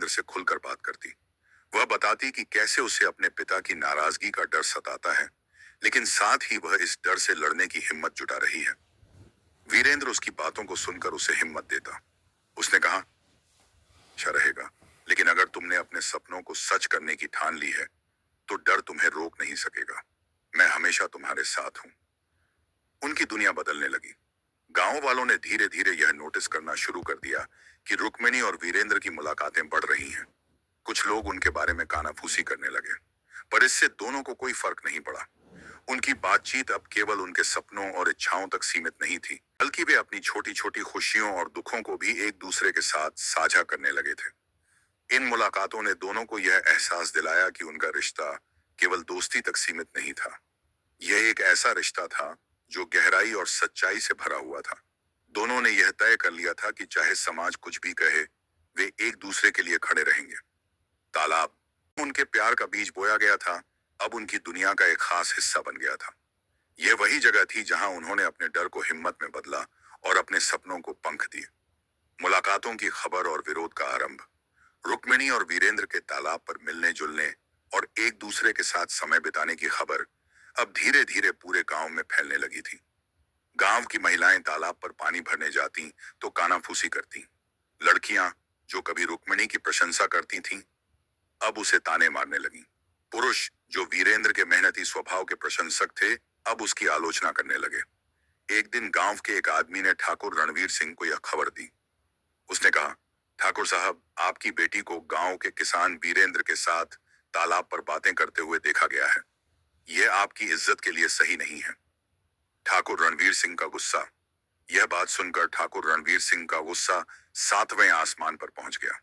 वीरेंद्र से खुलकर बात करती। वह बताती कि कैसे उसे अपने पिता की नाराजगी का डर सताता है, लेकिन साथ ही वह इस डर से लड़ने की हिम्मत जुटा रही है। वीरेंद्र उसकी बातों को सुनकर उसे हिम्मत देता। उसने कहा, अच्छा रहेगा, लेकिन अगर तुमने अपने सपनों को सच करने की ठान ली है तो डर तुम्हें रोक नहीं सकेगा। मैं हमेशा तुम्हारे साथ हूं। उनकी दुनिया बदलने लगी। गांव वालों ने धीरे धीरे यह नोटिस करना शुरू कर दिया कि रुक्मिणी और वीरेंद्र की मुलाकातें बढ़ रही हैं। कुछ लोग उनके बारे में कानाफूसी करने लगे, पर इससे दोनों को कोई फर्क नहीं पड़ा। उनकी बातचीत अब केवल उनके सपनों और इच्छाओं तक सीमित नहीं थी, बल्कि वे अपनी छोटी छोटी खुशियों और दुखों को भी एक दूसरे के साथ साझा करने लगे थे। इन मुलाकातों ने दोनों को यह एहसास दिलाया कि उनका रिश्ता केवल दोस्ती तक सीमित नहीं था। यह एक ऐसा रिश्ता था जो गहराई और सच्चाई से भरा हुआ था। दोनों ने यह तय कर लिया था कि चाहे समाज कुछ भी कहे, वे एक दूसरे के लिए खड़े रहेंगे। तालाब उनके प्यार का बीज बोया गया था, अब उनकी दुनिया का एक खास हिस्सा बन गया था। यह वही जगह थी जहां उन्होंने अपने डर को हिम्मत में बदला और अपने सपनों को पंख दिए। मुलाकातों की खबर और विरोध का आरंभ। रुक्मिणी और वीरेंद्र के तालाब पर मिलने जुलने और एक दूसरे के साथ समय बिताने की खबर अब धीरे धीरे पूरे गांव में फैलने लगी थी। गांव की महिलाएं तालाब पर पानी भरने जाती तो कानाफूसी करती। लड़कियां जो कभी रुक्मिणी की प्रशंसा करती थीं, अब उसे ताने मारने लगीं। पुरुष जो वीरेंद्र के मेहनती स्वभाव के प्रशंसक थे, अब उसकी आलोचना करने लगे। एक दिन गांव के एक आदमी ने ठाकुर रणवीर सिंह को यह खबर दी। उसने कहा, ठाकुर साहब, आपकी बेटी को गांव के किसान वीरेंद्र के साथ तालाब पर बातें करते हुए देखा गया है। यह आपकी इज्जत के लिए सही नहीं है। ठाकुर रणवीर सिंह का गुस्सा। यह बात सुनकर ठाकुर रणवीर सिंह का गुस्सा 7वें आसमान पर पहुंच गया।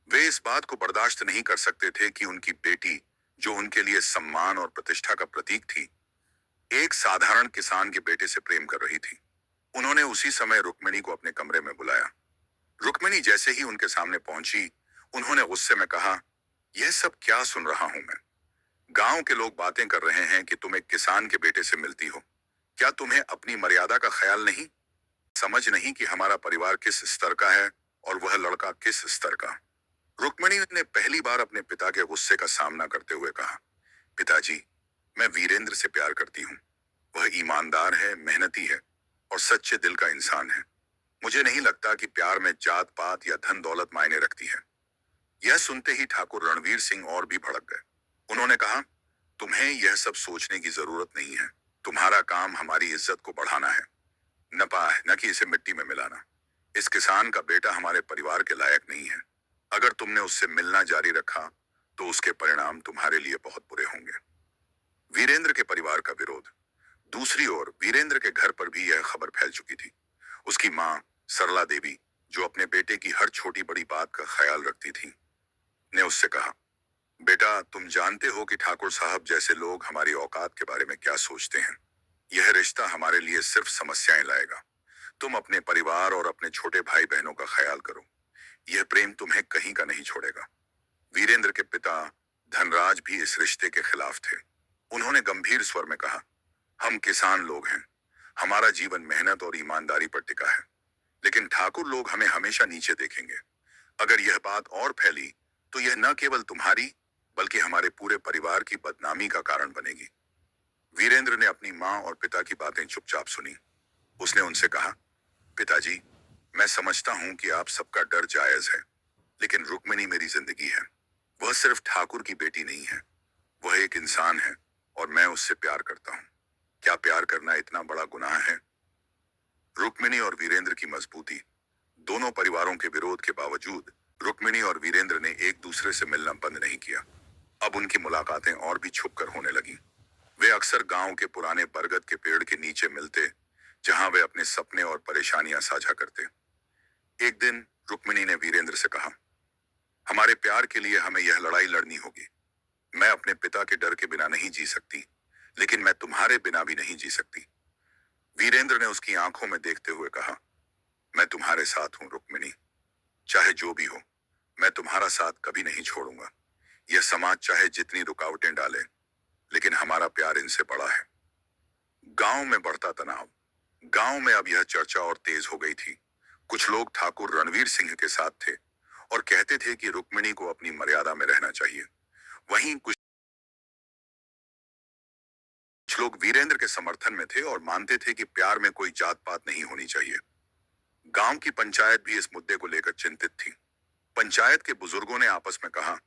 वे इस बात को बर्दाश्त नहीं कर सकते थे कि उनकी बेटी, जो उनके लिए सम्मान और प्रतिष्ठा का प्रतीक थी, एक साधारण किसान के बेटे से प्रेम कर रही थी। उन्होंने उसी समय रुक्मिणी को अपने कमरे में बुलाया। रुक्मिणी जैसे ही उनके सामने पहुंची, उन्होंने गुस्से में कहा, यह सब क्या सुन रहा हूं मैं? गांव के लोग बातें कर रहे हैं कि तुम एक किसान के बेटे से मिलती हो। क्या तुम्हें अपनी मर्यादा का ख्याल नहीं? समझ नहीं कि हमारा परिवार किस स्तर का है और वह लड़का किस स्तर का? रुक्मिणी ने पहली बार अपने पिता के गुस्से का सामना करते हुए कहा, पिताजी, मैं वीरेंद्र से प्यार करती हूँ। वह ईमानदार है, मेहनती है और सच्चे दिल का इंसान है। मुझे नहीं लगता कि प्यार में जात पात या धन दौलत मायने रखती है। यह सुनते ही ठाकुर रणवीर सिंह और भी भड़क गए। उन्होंने कहा, तुम्हें यह सब सोचने की जरूरत नहीं है। तुम्हारा काम हमारी इज्जत को बढ़ाना है, न कि इसे मिट्टी में मिलाना। इस किसान का बेटा हमारे परिवार के लायक नहीं है। अगर तुमने उससे मिलना जारी रखा तो उसके परिणाम तुम्हारे लिए बहुत बुरे होंगे। वीरेंद्र के परिवार का विरोध। दूसरी ओर वीरेंद्र के घर पर भी यह खबर फैल चुकी थी। उसकी मां सरला देवी, जो अपने बेटे की हर छोटी बड़ी बात का ख्याल रखती थी, ने उससे कहा, बेटा, तुम जानते हो कि ठाकुर साहब जैसे लोग हमारी औकात के बारे में क्या सोचते हैं। यह रिश्ता हमारे लिए सिर्फ समस्याएं लाएगा। तुम अपने परिवार और अपने छोटे भाई बहनों का ख्याल करो। यह प्रेम तुम्हें कहीं का नहीं छोड़ेगा। वीरेंद्र के पिता धनराज भी इस रिश्ते के खिलाफ थे। उन्होंने गंभीर स्वर में कहा, हम किसान लोग हैं। हमारा जीवन मेहनत और ईमानदारी पर टिका है, लेकिन ठाकुर लोग हमें हमेशा नीचे देखेंगे। अगर यह बात और फैली तो यह न केवल तुम्हारी बल्कि हमारे पूरे परिवार की बदनामी का कारण बनेगी। वीरेंद्र ने अपनी मां और पिता की बातें चुपचाप सुनी। उसने उनसे कहा, पिताजी, मैं समझता हूं कि आप सबका डर जायज है, लेकिन रुक्मिणी मेरी जिंदगी है। वह सिर्फ ठाकुर की बेटी नहीं है, वह एक इंसान है और मैं उससे प्यार करता हूं। क्या प्यार करना इतना बड़ा गुनाह है? रुक्मिणी और वीरेंद्र की मजबूती। दोनों परिवारों के विरोध के बावजूद रुक्मिणी और वीरेंद्र ने एक दूसरे से मिलना बंद नहीं किया। अब उनकी मुलाकातें और भी छुपकर होने लगी। वे अक्सर गांव के पुराने बरगद के पेड़ के नीचे मिलते, जहां वे अपने सपने और परेशानियां साझा करते। एक दिन रुक्मिणी ने वीरेंद्र से कहा, हमारे प्यार के लिए हमें यह लड़ाई लड़नी होगी। मैं अपने पिता के डर के बिना नहीं जी सकती, लेकिन मैं तुम्हारे बिना भी नहीं जी सकती। वीरेंद्र ने उसकी आंखों में देखते हुए कहा, मैं तुम्हारे साथ हूं रुक्मिणी। चाहे जो भी हो, मैं तुम्हारा साथ कभी नहीं छोड़ूंगा। यह समाज चाहे जितनी रुकावटें डाले, लेकिन हमारा प्यार इनसे बड़ा है। गांव में बढ़ता तनाव। गांव में अब यह चर्चा और तेज हो गई थी। कुछ लोग ठाकुर रणवीर सिंह के साथ थे और कहते थे कि रुक्मिणी को अपनी मर्यादा में रहना चाहिए। वहीं कुछ लोग वीरेंद्र के समर्थन में थे और मानते थे कि प्यार में कोई जात पात नहीं होनी चाहिए। गांव की पंचायत भी इस मुद्दे को लेकर चिंतित थी। पंचायत के बुजुर्गों ने आपस में कहा,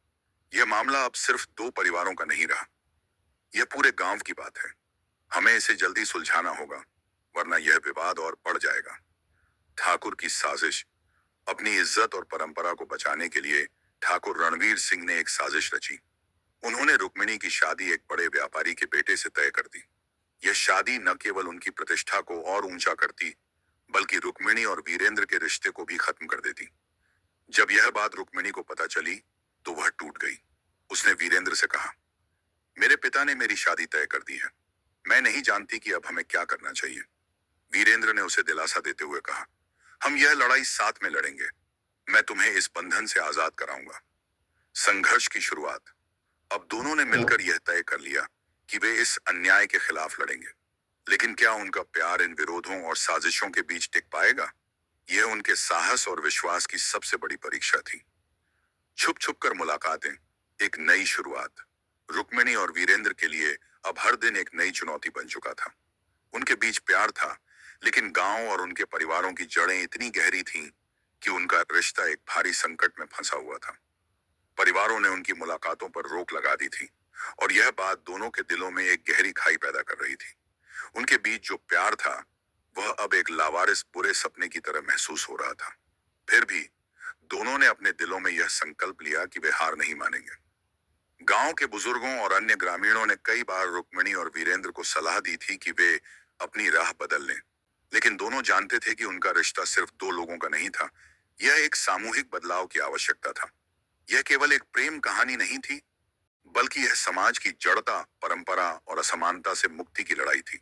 यह मामला अब सिर्फ दो परिवारों का नहीं रहा, यह पूरे गांव की बात है। हमें इसे जल्दी सुलझाना होगा, वरना यह विवाद और बढ़ जाएगा। ठाकुर की साजिश। अपनी इज्जत और परंपरा को बचाने के लिए ठाकुर रणवीर सिंह ने एक साजिश रची। उन्होंने रुक्मिणी की शादी एक बड़े व्यापारी के बेटे से तय कर दी। यह शादी न केवल उनकी प्रतिष्ठा को और ऊंचा करती, बल्कि रुक्मिणी और वीरेंद्र के रिश्ते को भी खत्म कर देती। जब यह बात रुक्मिणी को पता चली, तो वह टूट गई। उसने वीरेंद्र से कहा, मेरे पिता ने मेरी शादी तय कर दी है, मैं नहीं जानती कि अब हमें क्या करना चाहिए। वीरेंद्र ने उसे दिलासा देते हुए कहा, हम यह लड़ाई साथ में लड़ेंगे, मैं तुम्हें इस बंधन से आजाद कराऊंगा। संघर्ष की शुरुआत। अब दोनों ने मिलकर यह तय कर लिया कि वे इस अन्याय के खिलाफ लड़ेंगे। लेकिन क्या उनका प्यार इन विरोधों और साजिशों के बीच टिक पाएगा? यह उनके साहस और विश्वास की सबसे बड़ी परीक्षा थी। छुप छुप कर मुलाकातें, एक नई शुरुआत। रुक्मिणी और वीरेंद्र के लिए अब हर दिन एक नई चुनौती बन चुका था। उनके बीच प्यार था, लेकिन गांव और उनके परिवारों की जड़ें इतनी गहरी थीं कि उनका रिश्ता एक भारी संकट में फंसा हुआ था। परिवारों ने उनकी मुलाकातों पर रोक लगा दी थी, और यह बात दोनों के दिलों में एक गहरी खाई पैदा कर रही थी। उनके बीच जो प्यार था, वह अब एक लावारिस बुरे सपने की तरह महसूस हो रहा था। फिर भी दोनों ने अपने दिलों में यह संकल्प लिया कि वे हार नहीं मानेंगे। गांव के बुजुर्गों और अन्य ग्रामीणों ने कई बार रुक्मिणी और वीरेंद्र को सलाह दी थी कि वे अपनी राह बदल लें, लेकिन दोनों जानते थे कि उनका रिश्ता सिर्फ दो लोगों का नहीं था। यह एक सामूहिक बदलाव की आवश्यकता था। यह केवल एक प्रेम कहानी नहीं थी, बल्कि यह समाज की जड़ता, परंपरा और असमानता से मुक्ति की लड़ाई थी।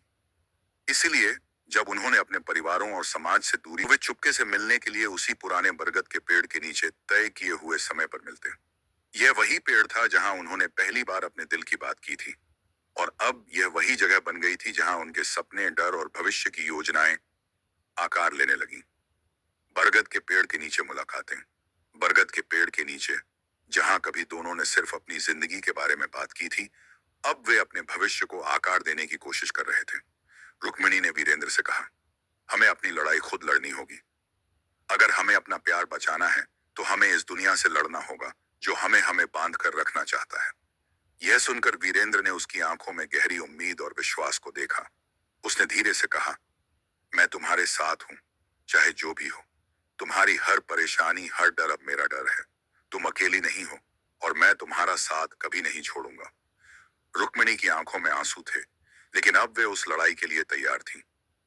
इसीलिए जब उन्होंने अपने परिवारों और समाज से दूरी, वे चुपके से मिलने के लिए उसी पुराने बरगद के पेड़ के नीचे तय किए हुए समय पर मिलते। यह वही पेड़ था जहां उन्होंने पहली बार अपने दिल की बात की थी, और अब यह वही जगह बन गई थी जहां उनके सपने, डर और भविष्य की योजनाएं आकार लेने लगी। बरगद के पेड़ के नीचे मुलाकातें। बरगद के पेड़ के नीचे, जहां कभी दोनों ने सिर्फ अपनी जिंदगी के बारे में बात की थी, अब वे अपने भविष्य को आकार देने की कोशिश कर रहे थे। रुक्मिणी ने वीरेंद्र से कहा, हमें अपनी लड़ाई खुद लड़नी होगी। अगर हमें अपना प्यार बचाना है, तो हमें इस दुनिया से लड़ना होगा जो हमें हमें बांध कर रखना चाहता है। यह सुनकर वीरेंद्र ने उसकी आंखों में गहरी उम्मीद और विश्वास को देखा। उसने धीरे से कहा, मैं तुम्हारे साथ हूं, चाहे जो भी हो। तुम्हारी हर परेशानी, हर डर अब मेरा डर है। तुम अकेली नहीं हो, और मैं तुम्हारा साथ कभी नहीं छोड़ूंगा। रुक्मिणी की आंखों में आंसू थे, लेकिन अब वे उस लड़ाई के लिए तैयार थी।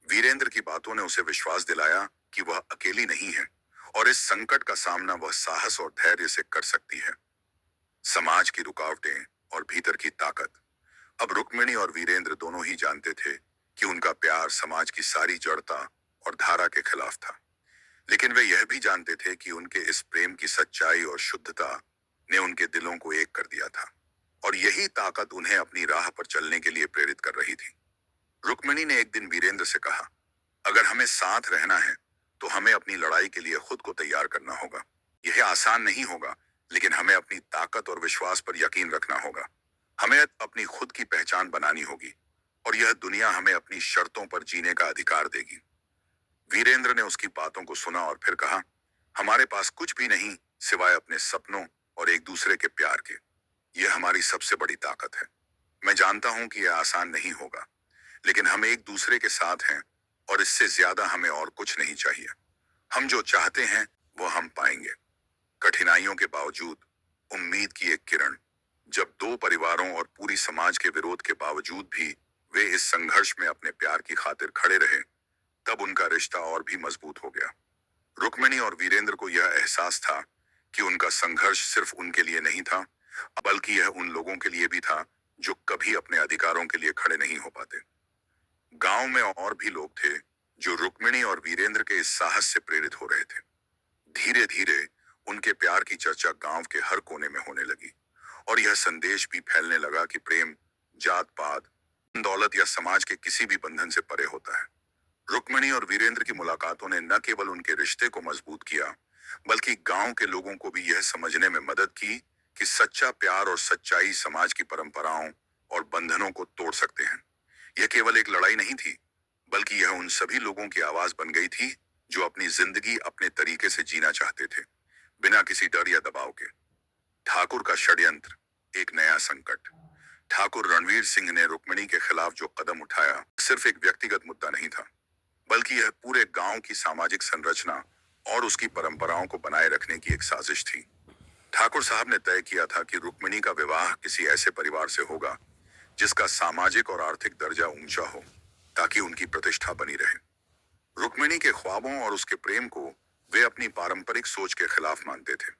वीरेंद्र की बातों ने उसे विश्वास दिलाया कि वह अकेली नहीं है, और इस संकट का सामना वह साहस और धैर्य से कर सकती है। समाज की रुकावटें और भीतर की ताकत। अब रुक्मिणी और वीरेंद्र दोनों ही जानते थे कि उनका प्यार समाज की सारी जड़ता और धारा के खिलाफ था। लेकिन वे यह भी जानते थे कि उनके इस प्रेम की सच्चाई और शुद्धता ने उनके दिलों को एक कर दिया था, और यही ताकत उन्हें अपनी राह पर चलने के लिए प्रेरित कर रही थी। रुक्मिणी ने एक दिन वीरेंद्र से कहा, अगर हमें साथ रहना है, तो हमें अपनी लड़ाई के लिए खुद को तैयार करना होगा। यह आसान नहीं होगा, लेकिन हमें अपनी ताकत और विश्वास पर यकीन रखना होगा। हमें अपनी खुद की पहचान बनानी होगी, और यह दुनिया हमें अपनी शर्तों पर जीने का अधिकार देगी। वीरेंद्र ने उसकी बातों को सुना और फिर कहा, हमारे पास कुछ भी नहीं सिवाय अपने सपनों और एक दूसरे के प्यार के। यह हमारी सबसे बड़ी ताकत है। मैं जानता हूं कि यह आसान नहीं होगा, लेकिन हम एक दूसरे के साथ हैं, और इससे ज्यादा हमें और कुछ नहीं चाहिए। हम जो चाहते हैं वो हम पाएंगे। कठिनाइयों के बावजूद उम्मीद की एक किरण। जब दो परिवारों और पूरी समाज के विरोध के बावजूद भी वे इस संघर्ष में अपने प्यार की खातिर खड़े रहे, तब उनका रिश्ता और भी मजबूत हो गया। रुक्मिणी और वीरेंद्र को यह एहसास था कि उनका संघर्ष सिर्फ उनके लिए नहीं था, बल्कि यह उन लोगों के लिए भी था जो कभी अपने अधिकारों के लिए खड़े नहीं हो पाते। गांव में और भी लोग थे जो रुक्मिणी और वीरेंद्र के इस साहस से प्रेरित हो रहे थे। धीरे धीरे उनके प्यार की चर्चा गांव के हर कोने में होने लगी, और यह संदेश भी फैलने लगा कि प्रेम जात पात, दौलत या समाज के किसी भी बंधन से परे होता है। रुक्मिणी और वीरेंद्र की मुलाकातों ने न केवल उनके रिश्ते को मजबूत किया, बल्कि गांव के लोगों को भी यह समझने में मदद की कि सच्चा प्यार और सच्चाई समाज की परंपराओं और बंधनों को तोड़ सकते हैं। यह केवल एक लड़ाई नहीं थी, बल्कि यह उन सभी लोगों की आवाज बन गई थी जो अपनी जिंदगी अपने तरीके से जीना चाहते थे, बिना किसी डर या दबाव के। ठाकुर का षड्यंत्र, एक नया संकट। ठाकुर रणवीर सिंह ने रुक्मिणी के खिलाफ जो कदम उठाया, सिर्फ एक व्यक्तिगत मुद्दा नहीं था, बल्कि यह पूरे गांव की सामाजिक संरचना और उसकी परंपराओं को बनाए रखने की एक साजिश थी। ठाकुर साहब ने तय किया था कि रुक्मिणी का विवाह किसी ऐसे परिवार से होगा जिसका सामाजिक और आर्थिक दर्जा ऊंचा हो, ताकि उनकी प्रतिष्ठा बनी रहे। रुक्मिणी के ख्वाबों और उसके प्रेम को वे अपनी पारंपरिक सोच के खिलाफ मानते थे।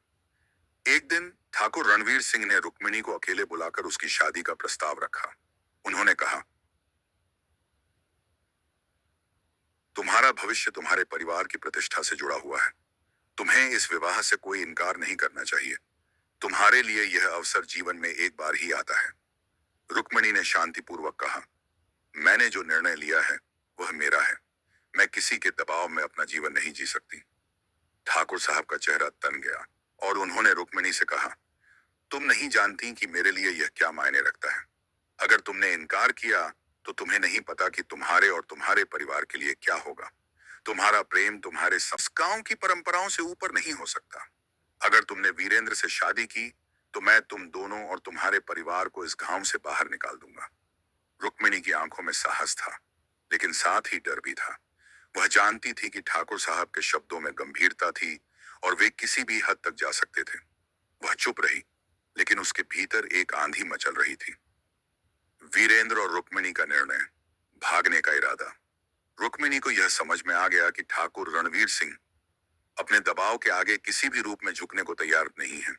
एक दिन ठाकुर रणवीर सिंह ने रुक्मिणी को अकेले बुलाकर उसकी शादी का प्रस्ताव रखा। उन्होंने कहा, तुम्हारा भविष्य तुम्हारे परिवार की प्रतिष्ठा से जुड़ा हुआ है। तुम्हें इस विवाह से कोई इनकार नहीं करना चाहिए। तुम्हारे लिए यह अवसर जीवन में एक बार ही आता है। रुक्मिणी ने शांतिपूर्वक कहा, मैंने जो निर्णय लिया है वह मेरा है। मैं किसी के दबाव में अपना जीवन नहीं जी सकती। ठाकुर साहब का चेहरा तन गया और उन्होंने रुक्मिणी से कहा, तुम नहीं जानती कि मेरे लिए यह क्या मायने रखता है। अगर तुमने इनकार किया तो तुम्हें नहीं पता कि तुम्हारे और तुम्हारे परिवार के लिए क्या होगा। तुम्हारा प्रेम तुम्हारे संस्कारों की परंपराओं से ऊपर नहीं हो सकता। अगर तुमने वीरेंद्र से शादी की तो मैं तुम दोनों और तुम्हारे परिवार को इस गांव से बाहर निकाल दूंगा। रुक्मिणी की आंखों में साहस था, लेकिन साथ ही डर भी था। वह जानती थी कि ठाकुर साहब के शब्दों में गंभीरता थी और वे किसी भी हद तक जा सकते थे। वह चुप रही, लेकिन उसके भीतर एक आंधी मचल रही थी। वीरेंद्र और रुक्मिणी का निर्णय, भागने का इरादा। रुक्मिणी को यह समझ में आ गया कि ठाकुर रणवीर सिंह अपने दबाव के आगे किसी भी रूप में झुकने को तैयार नहीं है।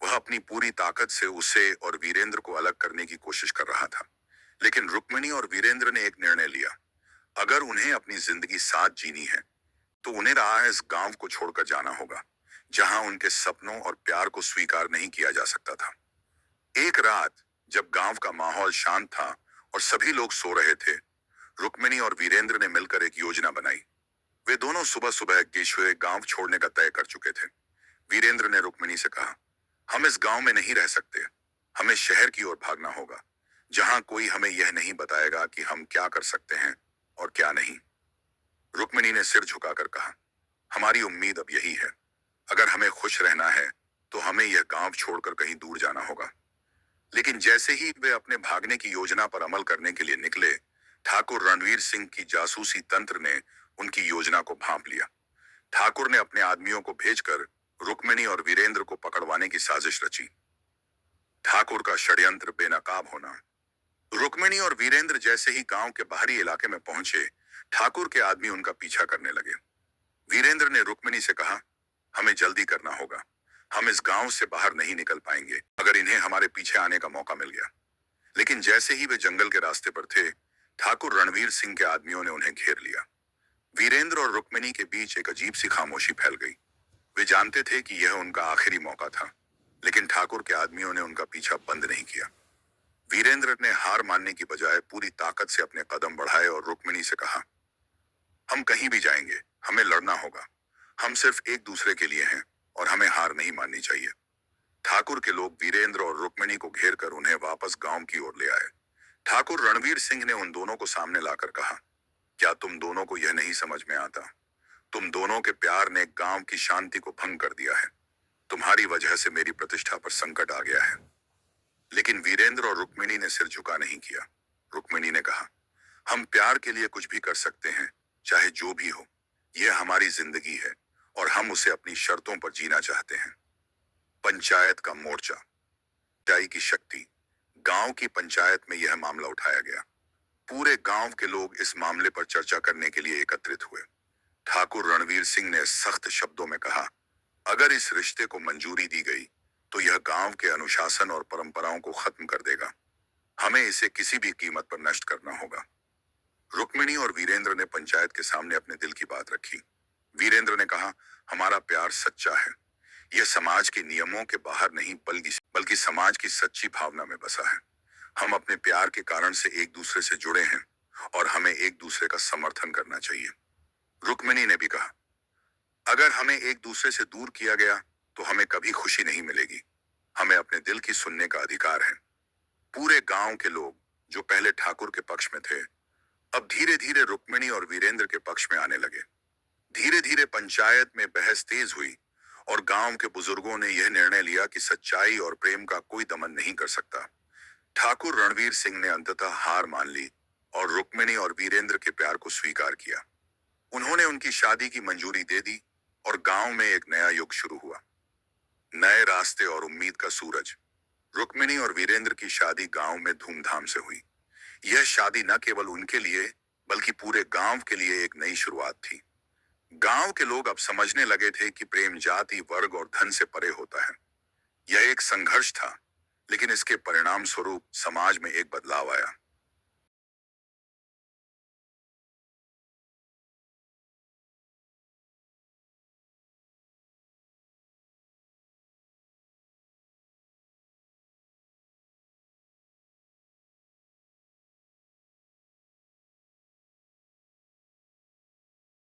वह अपनी पूरी ताकत से उसे और वीरेंद्र को अलग करने की कोशिश कर रहा था। लेकिन रुक्मिणी और वीरेंद्र ने एक निर्णय लिया। अगर उन्हें अपनी जिंदगी साथ जीनी है तो उन्हें रहा इस गांव को छोड़कर जाना होगा, जहां उनके सपनों और प्यार को स्वीकार नहीं किया जा सकता था। एक रात जब गांव का माहौल शांत था और सभी लोग सो रहे थे, रुक्मिणी और वीरेंद्र ने मिलकर एक योजना बनाई। वे दोनों सुबह सुबह गेशुए गांव छोड़ने का तय कर चुके थे। वीरेंद्र ने रुक्मिणी से कहा, हम इस गांव में नहीं रह सकते। हमें शहर की ओर भागना होगा, जहां कोई हमें यह नहीं बताएगा कि हम क्या कर सकते हैं और क्या नहीं। रुक्मिणी ने सिर झुकाकर कहा, हमारी उम्मीद अब यही है। अगर हमें खुश रहना है तो हमें यह गांव छोड़कर कहीं दूर जाना होगा। लेकिन जैसे ही वे अपने भागने की योजना पर अमल करने के लिए निकले, ठाकुर रणवीर सिंह की जासूसी तंत्र ने उनकी योजना को भांप लिया। ठाकुर ने अपने आदमियों को भेजकर रुक्मिणी और वीरेंद्र को पकड़वाने की साजिश रची। ठाकुर का षड्यंत्र बेनकाब होना। रुक्मिणी और वीरेंद्र जैसे ही गांव के बाहरी इलाके में पहुंचे, ठाकुर के आदमी उनका पीछा करने लगे। वीरेंद्र ने रुक्मिणी से कहा, हमें जल्दी करना होगा। हम इस गांव से बाहर नहीं निकल पाएंगे अगर इन्हें हमारे पीछे आने का मौका मिल गया। लेकिन जैसे ही वे जंगल के रास्ते पर थे, ठाकुर रणवीर सिंह के आदमियों ने उन्हें घेर लिया। वीरेंद्र और रुक्मिणी के बीच एक अजीब सी खामोशी फैल गई। वे जानते थे कि यह उनका आखिरी मौका था, लेकिन ठाकुर के आदमियों ने उनका पीछा बंद नहीं किया। वीरेंद्र ने हार मानने की बजाय पूरी ताकत से अपने कदम बढ़ाए और रुक्मिणी से कहा, हम कहीं भी जाएंगे, हमें लड़ना होगा। हम सिर्फ एक दूसरे के लिए हैं और हमें हार नहीं माननी चाहिए। ठाकुर के लोग वीरेंद्र और रुक्मिणी को घेरकर उन्हें वापस गांव की ओर ले आए। ठाकुर रणवीर सिंह ने उन दोनों को सामने लाकर कहा, क्या तुम दोनों को यह नहीं समझ में आता? तुम दोनों के प्यार ने गांव की शांति को भंग कर दिया है। तुम्हारी वजह से मेरी प्रतिष्ठा पर संकट आ गया है। लेकिन वीरेंद्र और रुक्मिणी ने सिर झुका नहीं किया। रुक्मिणी ने कहा, हम प्यार के लिए कुछ भी कर सकते हैं, चाहे जो भी हो। यह हमारी जिंदगी है और हम उसे अपनी शर्तों पर जीना चाहते हैं। पंचायत का मोर्चा। सच्चाई की शक्ति। गांव की पंचायत में यह मामला उठाया गया। पूरे गांव के लोग इस मामले पर चर्चा करने के लिए एकत्रित हुए। ठाकुर रणवीर सिंह ने सख्त शब्दों में कहा, अगर इस रिश्ते को मंजूरी दी गई तो यह गांव के अनुशासन और परंपराओं को खत्म कर देगा। हमें इसे किसी भी कीमत पर नष्ट करना होगा। रुक्मिणी और वीरेंद्र ने पंचायत के सामने अपने दिल की बात रखी। वीरेंद्र ने कहा, हमारा प्यार सच्चा है। यह समाज के नियमों के बाहर नहीं बल्कि समाज की सच्ची भावना में बसा है। हम अपने प्यार के कारण से एक दूसरे से जुड़े हैं और हमें एक दूसरे का समर्थन करना चाहिए। रुक्मिणी ने भी कहा, अगर हमें एक दूसरे से दूर किया गया तो हमें कभी खुशी नहीं मिलेगी। हमें अपने दिल की सुनने का अधिकार है। पूरे गांव के लोग जो पहले ठाकुर के पक्ष में थे, अब धीरे धीरे रुक्मिणी और वीरेंद्र के पक्ष में आने लगे। धीरे धीरे पंचायत में बहस तेज हुई और गांव के बुजुर्गों ने यह निर्णय लिया कि सच्चाई और प्रेम का कोई दमन नहीं कर सकता। ठाकुर रणवीर सिंह ने अंततः हार मान ली और रुक्मिणी और वीरेंद्र के प्यार को स्वीकार किया। उन्होंने उनकी शादी की मंजूरी दे दी और गांव में एक नया युग शुरू हुआ। नए रास्ते और उम्मीद का सूरज। रुक्मिणी और वीरेंद्र की शादी गांव में धूमधाम से हुई। यह शादी न केवल उनके लिए बल्कि पूरे गांव के लिए एक नई शुरुआत थी। गांव के लोग अब समझने लगे थे कि प्रेम जाति, वर्ग और धन से परे होता है। यह एक संघर्ष था, लेकिन इसके परिणाम स्वरूप समाज में एक बदलाव आया।